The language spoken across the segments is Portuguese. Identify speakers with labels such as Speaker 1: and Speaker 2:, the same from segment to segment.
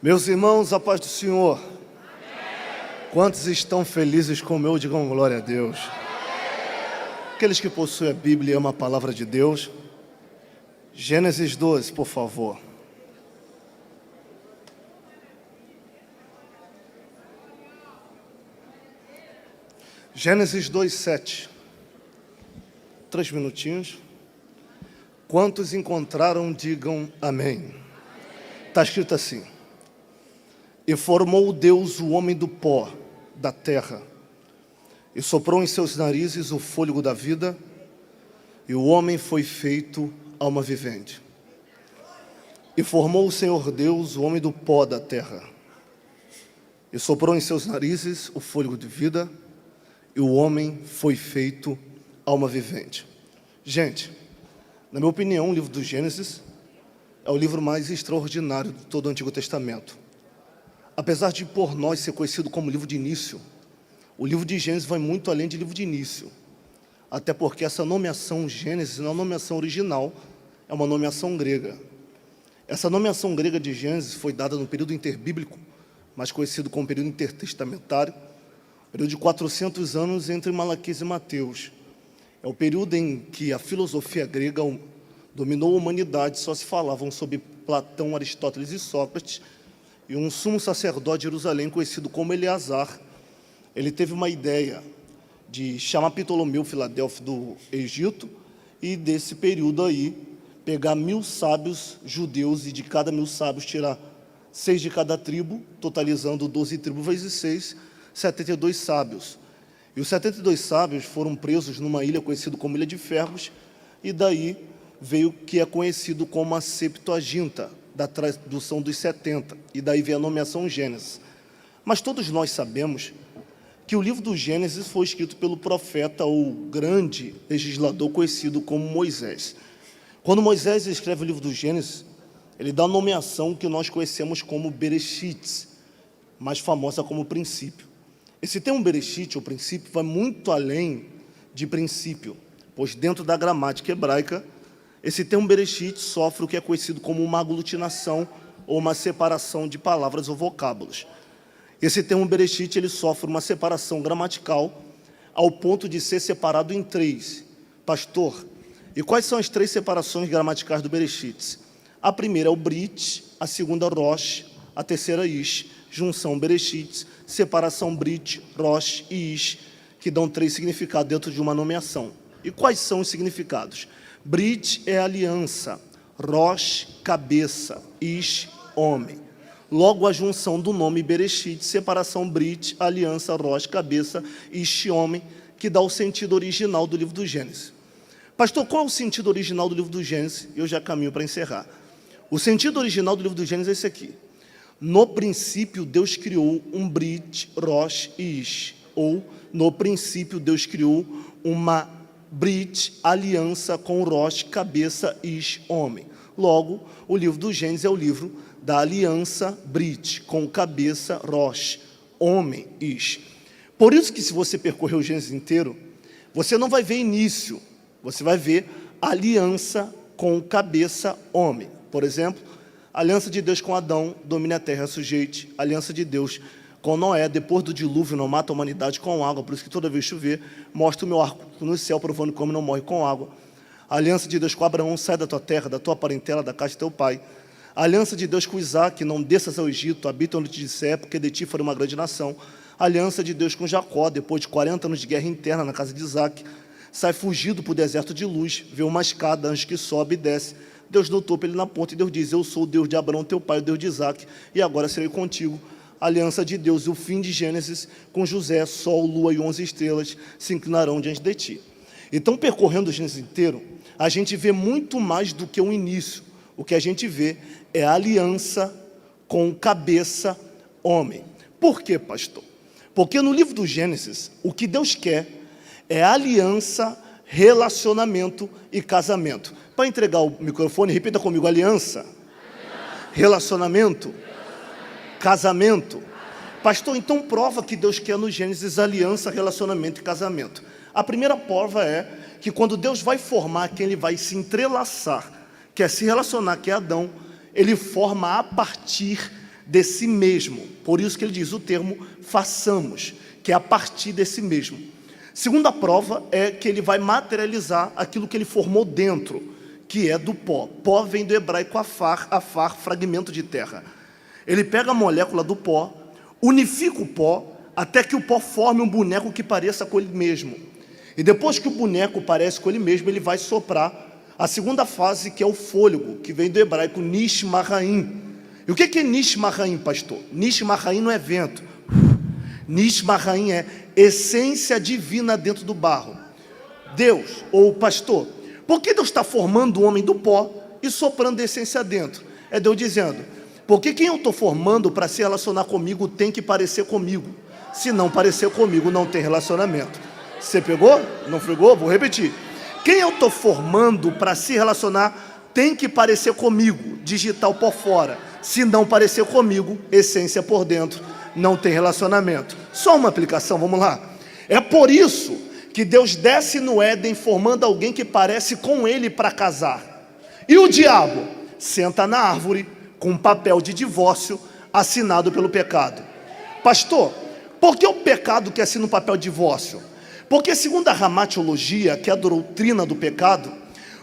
Speaker 1: Meus irmãos, a paz do Senhor. Quantos estão felizes com o meu? Digam glória a Deus. Aqueles que possuem a Bíblia e amam a palavra de Deus. Gênesis 12, por favor. Gênesis 2, 7. 3 minutinhos. Quantos encontraram, digam amém. Está escrito assim: e formou Deus o homem do pó da terra, e soprou em seus narizes o fôlego da vida, e o homem foi feito alma vivente. E formou o Senhor Deus o homem do pó da terra, e soprou em seus narizes o fôlego de vida, e o homem foi feito alma vivente. Gente, na minha opinião, o livro do Gênesis é o livro mais extraordinário de todo o Antigo Testamento. Apesar de por nós ser conhecido como livro de início, o livro de Gênesis vai muito além de livro de início. Até porque essa nomeação Gênesis não é uma nomeação original, é uma nomeação grega. Essa nomeação grega de Gênesis foi dada no período interbíblico, mais conhecido como período intertestamentário, período de 400 anos entre Malaquias e Mateus. É o período em que a filosofia grega dominou a humanidade, só se falavam sobre Platão, Aristóteles e Sócrates, e um sumo sacerdote de Jerusalém, conhecido como Eleazar, ele teve uma ideia de chamar Ptolomeu Filadélfo do Egito, e desse período aí, pegar 1000 sábios judeus, e de cada 1000 sábios tirar 6 de cada tribo, totalizando 12 tribos vezes 6, 72 sábios. E os 72 sábios foram presos numa ilha conhecida como Ilha de Fermos, e daí veio o que é conhecido como a Septuaginta, da tradução dos 70, e daí vem a nomeação Gênesis. Mas todos nós sabemos que o livro do Gênesis foi escrito pelo profeta ou grande legislador conhecido como Moisés. Quando Moisés escreve o livro do Gênesis, ele dá a nomeação que nós conhecemos como Bereshit, mais famosa como princípio. Esse termo Bereshit, ou princípio, vai muito além de princípio, pois dentro da gramática hebraica, esse termo Bereshit sofre o que é conhecido como uma aglutinação ou uma separação de palavras ou vocábulos. Esse termo Bereshit, ele sofre uma separação gramatical ao ponto de ser separado em 3. Pastor, e quais são as 3 separações gramaticais do Bereshit? A primeira é o Brit, a segunda Rosh, a terceira Ish, junção Bereshit, separação Brit, Rosh e Ish, que dão 3 significados dentro de uma nomeação. E quais são os significados? Brit é aliança, Rosh, cabeça, Ish, homem. Logo, a junção do nome Bereshit, separação Brit, aliança, Rosh, cabeça, Ish, homem, que dá o sentido original do livro do Gênesis. Pastor, qual é o sentido original do livro do Gênesis? Eu já caminho para encerrar. O sentido original do livro do Gênesis é esse aqui. No princípio, Deus criou um Brit, Rosh e Ish. Ou, no princípio, Deus criou uma Brit, aliança com Rosh, cabeça, Ish, homem. Logo, o livro do Gênesis é o livro da aliança Brit, com cabeça, Rosh, homem, Ish. Por isso que se você percorrer o Gênesis inteiro, você não vai ver início, você vai ver aliança com cabeça, homem. Por exemplo, aliança de Deus com Adão, domine a terra, sujeite. Aliança de Deus com Noé, depois do dilúvio, não mata a humanidade com água, por isso que toda vez chover, mostra o meu arco no céu, provando como não morre com água. A aliança de Deus com Abraão, sai da tua terra, da tua parentela, da casa de teu pai. A aliança de Deus com Isaac, não desças ao Egito, habita onde te disser, porque de ti farei uma grande nação. A aliança de Deus com Jacó, depois de 40 anos de guerra interna na casa de Isaac, sai fugido para o deserto de luz, vê uma escada, anjo que sobe e desce. Deus deu topo ele na ponta, e Deus diz: eu sou o Deus de Abraão, teu pai, o Deus de Isaac, e agora serei contigo. Aliança de Deus, e o fim de Gênesis, com José, sol, lua e 11 estrelas se inclinarão diante de ti. Então, percorrendo o Gênesis inteiro, a gente vê muito mais do que um início. O que a gente vê é a aliança com cabeça, homem. Por quê, pastor? Porque no livro do Gênesis, o que Deus quer é aliança, relacionamento e casamento. Para entregar o microfone, repita comigo: aliança, relacionamento, casamento. Pastor, então prova que Deus quer no Gênesis aliança, relacionamento e casamento. A primeira prova é que quando Deus vai formar quem Ele vai se entrelaçar, quer se relacionar, que é Adão, Ele forma a partir de si mesmo. Por isso que ele diz o termo façamos, que é a partir de si mesmo. Segunda prova é que ele vai materializar aquilo que ele formou dentro, que é do pó. Pó vem do hebraico afar, fragmento de terra. Ele pega a molécula do pó, unifica o pó, até que o pó forme um boneco que pareça com ele mesmo. E depois que o boneco parece com ele mesmo, ele vai soprar a segunda fase, que é o fôlego, que vem do hebraico Nishmaraim. E o que é Nishmaraim, pastor? Nishmaraim não é vento. Nishmaraim é essência divina dentro do barro. Deus, ou pastor, por que Deus está formando o homem do pó e soprando a essência dentro? É Deus dizendo, porque quem eu estou formando para se relacionar comigo tem que parecer comigo. Se não parecer comigo, não tem relacionamento. Você pegou? Não pegou? Vou repetir. Quem eu estou formando para se relacionar tem que parecer comigo, digital por fora. Se não parecer comigo, essência por dentro, não tem relacionamento. Só uma aplicação, vamos lá. É por isso que Deus desce no Éden formando alguém que parece com ele para casar. E o diabo senta na árvore com um papel de divórcio assinado pelo pecado. Pastor, por que o pecado que assina um papel de divórcio? Porque segundo a ramatiologia, que é a doutrina do pecado,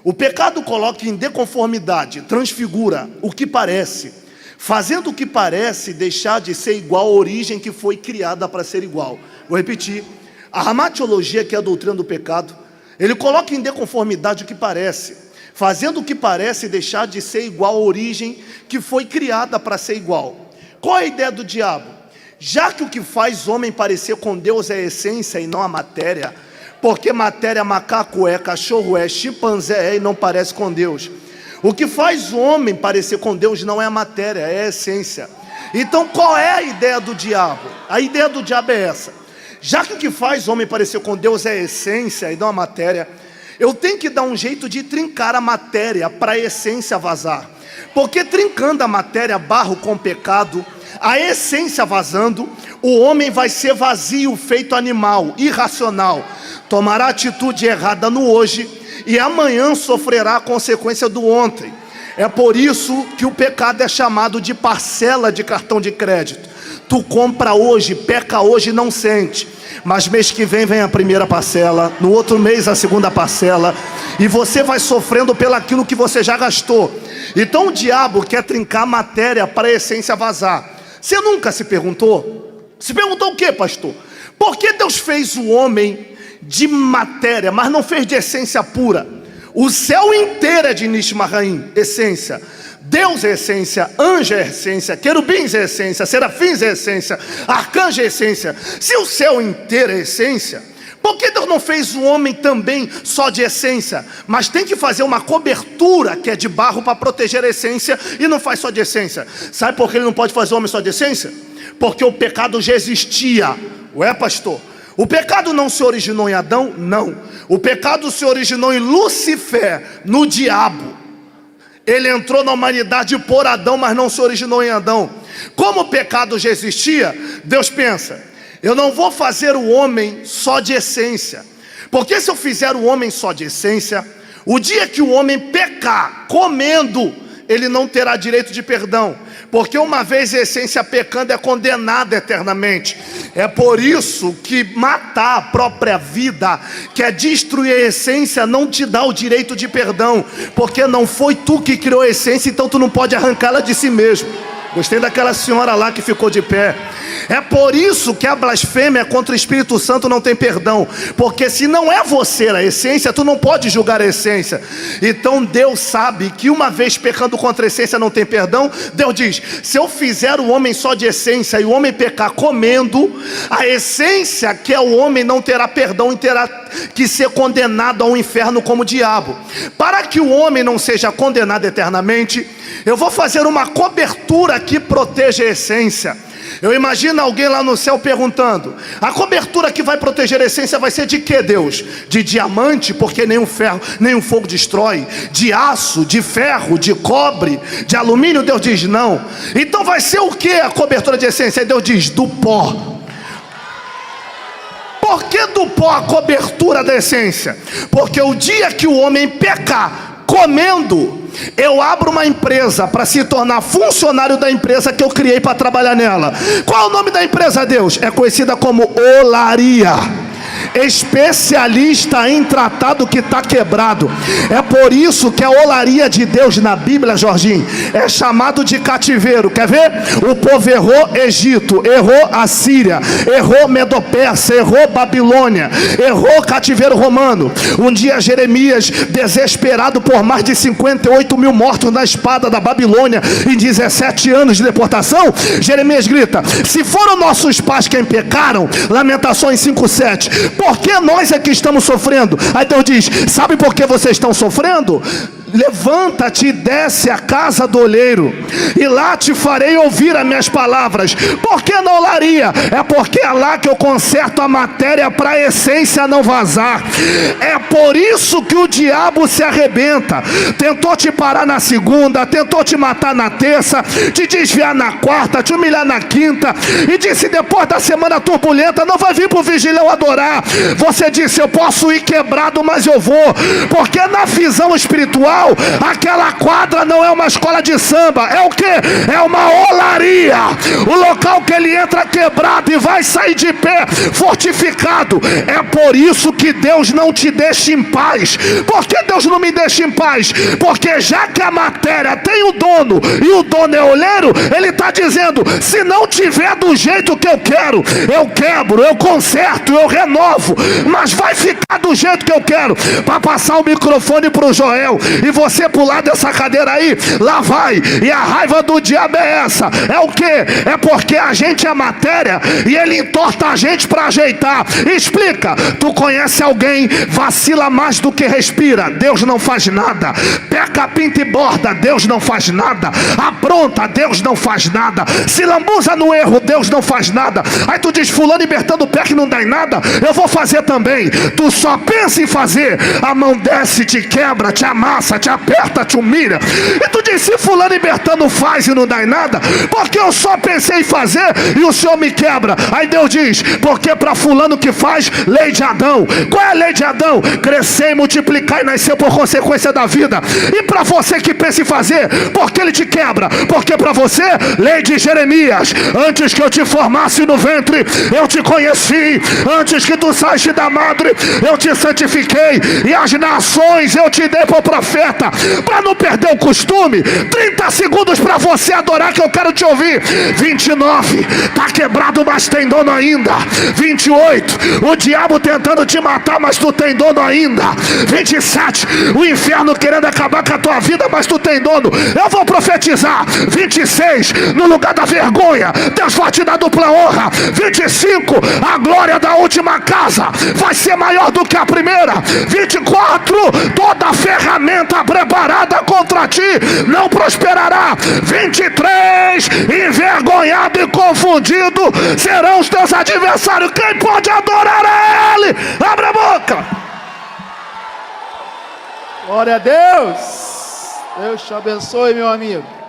Speaker 1: o pecado coloca em deconformidade, transfigura o que parece, fazendo o que parece deixar de ser igual à origem que foi criada para ser igual. Vou repetir, a ramatiologia, que é a doutrina do pecado, ele coloca em deconformidade o que parece, fazendo o que parece deixar de ser igual à origem que foi criada para ser igual. Qual é a ideia do diabo? Já que o que faz homem parecer com Deus é a essência e não a matéria, porque matéria macaco é, cachorro é, chimpanzé é e não parece com Deus. O que faz o homem parecer com Deus não é a matéria, é a essência. Então qual é a ideia do diabo? A ideia do diabo é essa. Já que o que faz o homem parecer com Deus é a essência e não a matéria, eu tenho que dar um jeito de trincar a matéria para a essência vazar. Porque trincando a matéria, barro com pecado, a essência vazando, o homem vai ser vazio, feito animal, irracional. Tomará atitude errada no hoje e amanhã sofrerá a consequência do ontem. É por isso que o pecado é chamado de parcela de cartão de crédito. Tu compra hoje, peca hoje e não sente, mas mês que vem a primeira parcela, no outro mês a segunda parcela, e você vai sofrendo pelaquilo que você já gastou. Então o diabo quer trincar a matéria para a essência vazar. Você nunca se perguntou? Se perguntou o que, pastor? Por que Deus fez o homem de matéria, mas não fez de essência pura? O céu inteiro é de Nishmaraim, essência. Deus é essência, anjo é essência, querubins é essência, serafins é essência, arcanjo é essência. Se o céu inteiro é essência, por que Deus não fez o homem também só de essência? Mas tem que fazer uma cobertura que é de barro para proteger a essência e não faz só de essência. Sabe por que ele não pode fazer o homem só de essência? Porque o pecado já existia. Ué, pastor? O pecado não se originou em Adão? Não. O pecado se originou em Lúcifer, no diabo. Ele entrou na humanidade por Adão, mas não se originou em Adão. Como o pecado já existia, Deus pensa, eu não vou fazer o homem só de essência, porque se eu fizer o homem só de essência, o dia que o homem pecar comendo, ele não terá direito de perdão, porque uma vez a essência pecando é condenada eternamente. É por isso que matar a própria vida, que é destruir a essência, não te dá o direito de perdão, porque não foi tu que criou a essência, então tu não pode arrancá-la de si mesmo. Gostei daquela senhora lá que ficou de pé. É por isso que a blasfêmia contra o Espírito Santo não tem perdão, porque se não é você a essência, tu não pode julgar a essência. Então Deus sabe que uma vez pecando contra a essência não tem perdão. Deus diz, se eu fizer o homem só de essência e o homem pecar comendo, a essência que é o homem não terá perdão e terá que ser condenado ao inferno como o diabo. Para que o homem não seja condenado eternamente, eu vou fazer uma cobertura que proteja a essência. Eu imagino alguém lá no céu perguntando, a cobertura que vai proteger a essência vai ser de que, Deus? De diamante, porque nenhum ferro, nenhum fogo destrói. De aço, de ferro, de cobre, de alumínio? Deus diz não. Então vai ser o que a cobertura de essência? Deus diz, do pó. Por que do pó a cobertura da essência? Porque o dia que o homem pecar comendo, eu abro uma empresa para se tornar funcionário da empresa que eu criei para trabalhar nela. Qual é o nome da empresa, Deus? É conhecida como olaria. Especialista em tratado que está quebrado. É por isso que a olaria de Deus na Bíblia, Jorginho, é chamado de cativeiro. Quer ver? O povo errou Egito, errou Assíria, errou Medopérsia, errou Babilônia, errou cativeiro romano. Um dia Jeremias, desesperado por mais de 58 mil mortos na espada da Babilônia em 17 anos de deportação, Jeremias grita: se foram nossos pais quem pecaram, Lamentações 5:7, por que nós é que estamos sofrendo? Aí Deus diz: sabe por que vocês estão sofrendo? Levanta-te e desce à casa do olheiro, e lá te farei ouvir as minhas palavras. Por que na olaria? É porque é lá que eu conserto a matéria para a essência não vazar. É por isso que o diabo se arrebenta. Tentou te parar na segunda, tentou te matar na terça, te desviar na quarta, te humilhar na quinta, e disse: depois da semana turbulenta não vai vir para o vigilão adorar. Você disse: eu posso ir quebrado, mas eu vou, porque na visão espiritual aquela quadra não é uma escola de samba. É o que? É uma olaria. O local que ele entra quebrado e vai sair de pé fortificado. É por isso que Deus não te deixa em paz. Por que Deus não me deixa em paz? Porque já que a matéria tem o dono e o dono é olheiro, ele está dizendo: se não tiver do jeito que eu quero, eu quebro, eu conserto, eu renovo, mas vai ficar do jeito que eu quero. Para passar o microfone para o Joel e você pular dessa cadeira aí, lá vai. E a raiva do diabo é essa. É o que? É porque a gente é matéria e ele entorta a gente para ajeitar. Explica. Tu conhece alguém, vacila mais do que respira, Deus não faz nada. Peca, pinta e borda, Deus não faz nada. Apronta, Deus não faz nada. Se lambuza no erro, Deus não faz nada. Aí tu diz: fulano libertando o pé que não dá em nada, eu vou fazer também. Tu só pensa em fazer, a mão desce, te quebra, te amassa, te aperta, te humilha. E tu diz: se fulano libertando faz e não dá em nada, porque eu só pensei em fazer e o Senhor me quebra. Aí Deus diz: porque para fulano que faz, lei de Adão. Qual é a lei de Adão? Crescer e multiplicar e nascer por consequência da vida. E para você que pensa em fazer, porque ele te quebra? Porque para você, lei de Jeremias: antes que eu te formasse no ventre, eu te conheci. Antes que tu saísse da madre, eu te santifiquei, e as nações eu te dei por profeta. Para não perder o costume, 30 segundos para você adorar, que eu quero te ouvir. 29, tá quebrado, mas tem dono ainda. 28, o diabo tentando te matar, mas tu tem dono ainda. 27, o inferno querendo acabar com a tua vida, mas tu tem dono. Eu vou profetizar. 26, no lugar da vergonha, Deus vai te dar dupla honra. 25, a glória da última casa vai ser maior do que a primeira. 24, toda a ferramenta preparada contra ti não prosperará. 23, envergonhado e confundido serão os teus adversários. Quem pode adorar a Ele? Abre a boca.
Speaker 2: Glória a Deus. Deus te abençoe, meu amigo.